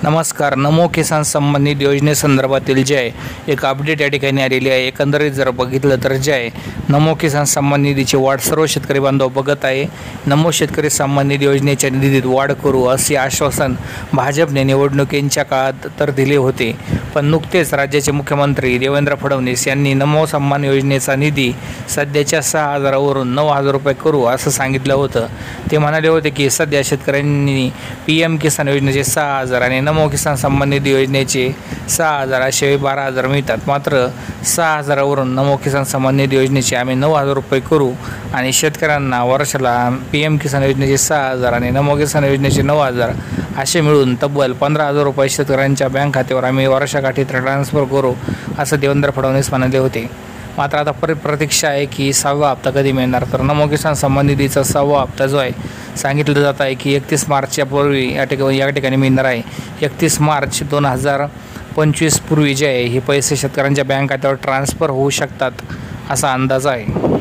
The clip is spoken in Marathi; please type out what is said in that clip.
नमस्कार. नमो किसान सन्मान निधी योजनेसंदर्भातील जे आहे एक अपडेट या ठिकाणी आलेली आहे. एकंदरीत जर बघितलं तर जे आहे नमो किसान सन्मान निधीची वाढ सर्व शेतकरी बांधव बघत आहे. नमो शेतकरी सन्मान निधी योजनेच्या निधीत वाढ करू असे आश्वासन भाजपने निवडणुकींच्या काळात तर दिले होते, पण नुकतेच राज्याचे मुख्यमंत्री देवेंद्र फडणवीस यांनी नमो सन्मान योजनेचा निधी सध्याच्या 6,000 वरून 9,000 रुपये करू असं सांगितलं होतं. ते म्हणाले होते की सध्या शेतकऱ्यांनी PM किसान योजनेचे 6,000 आणि नमो किसान सन्मान निधी योजनेचे 6,000 असे 12,000 मिळतात. मात्र 6,000 वरून नमो किसान सन्मान निधी योजनेचे आम्ही 9,000 रुपये करू आणि शेतकऱ्यांना वर्षाला PM किसान योजनेचे 6,000 आणि नमो किसान योजनेचे 9,000 असे मिळून तब्बल 15,000 रुपये शेतकऱ्यांच्या बँक खात्यावर आम्ही वर्षाकाठी ट्रान्सफर करू असं देवेंद्र फडणवीस म्हणाले होते. मात्र आता प्रतीक्षा आहे की 6वा हप्ता कधी मिळणार. तर नमो किसान सन्मान निधीचा 6वा हप्ता जो आहे सांगितलं जात आहे की 31 मार्चच्या पूर्वी या ठिकाणी मिळणार आहे. 31 मार्च 2025 पूर्वी जे आहे हे पैसे शेतकऱ्यांच्या बँक खात्यावर ट्रान्सफर होऊ शकतात असा अंदाज आहे.